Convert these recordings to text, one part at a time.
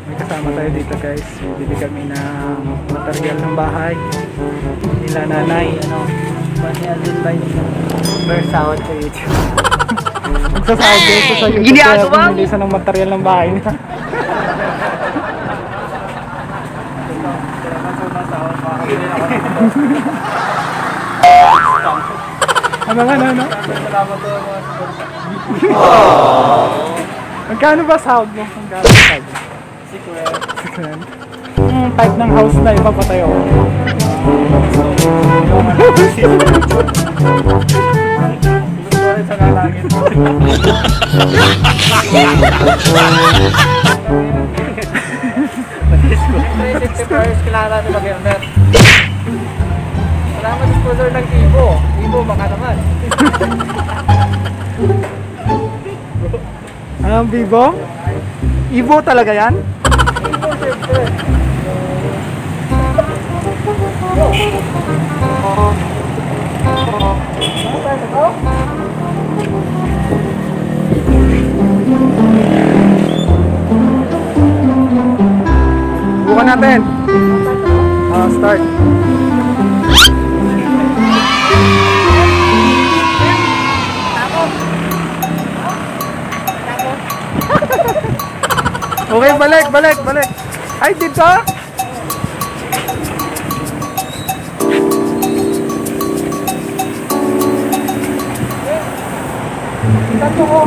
May kasama tayo dito guys. Bibili kami ng material ng bahay nila nanay. Banyal din ba yung first sahod sa YouTube? Magsasahod dito sa YouTube kaya bumili siya ng material ng bahay niya. Ano? Magkano ba sahod mo? Magkano ba sahod mo? Secret. Type ng house na ipapatayo ko. Sa lalangit. Kailangan natin mag-helmet. Salamat sa sponsor ng Ibo. Ibo, baka naman. Anong Vivo? Ibo talaga yan? Ibo, siyempre. Bukan natin. Start. Okay, balik. Ay, dito.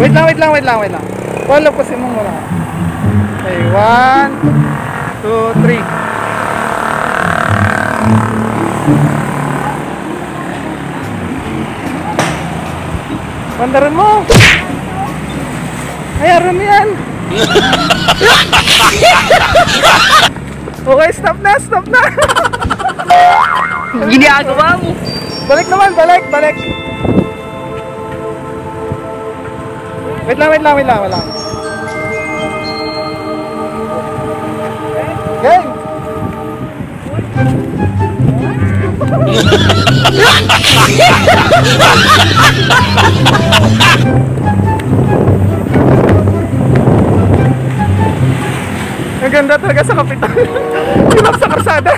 Wait lang. Follow ko si mong muna. Okay, 1, 2, 3. Pandaran mo. Ay, aram yan. Okay, stop na. Ginagawa mo. Balik naman. Wait lang. Game. Ang ganda talaga sa kapital. Hirap sa karsada.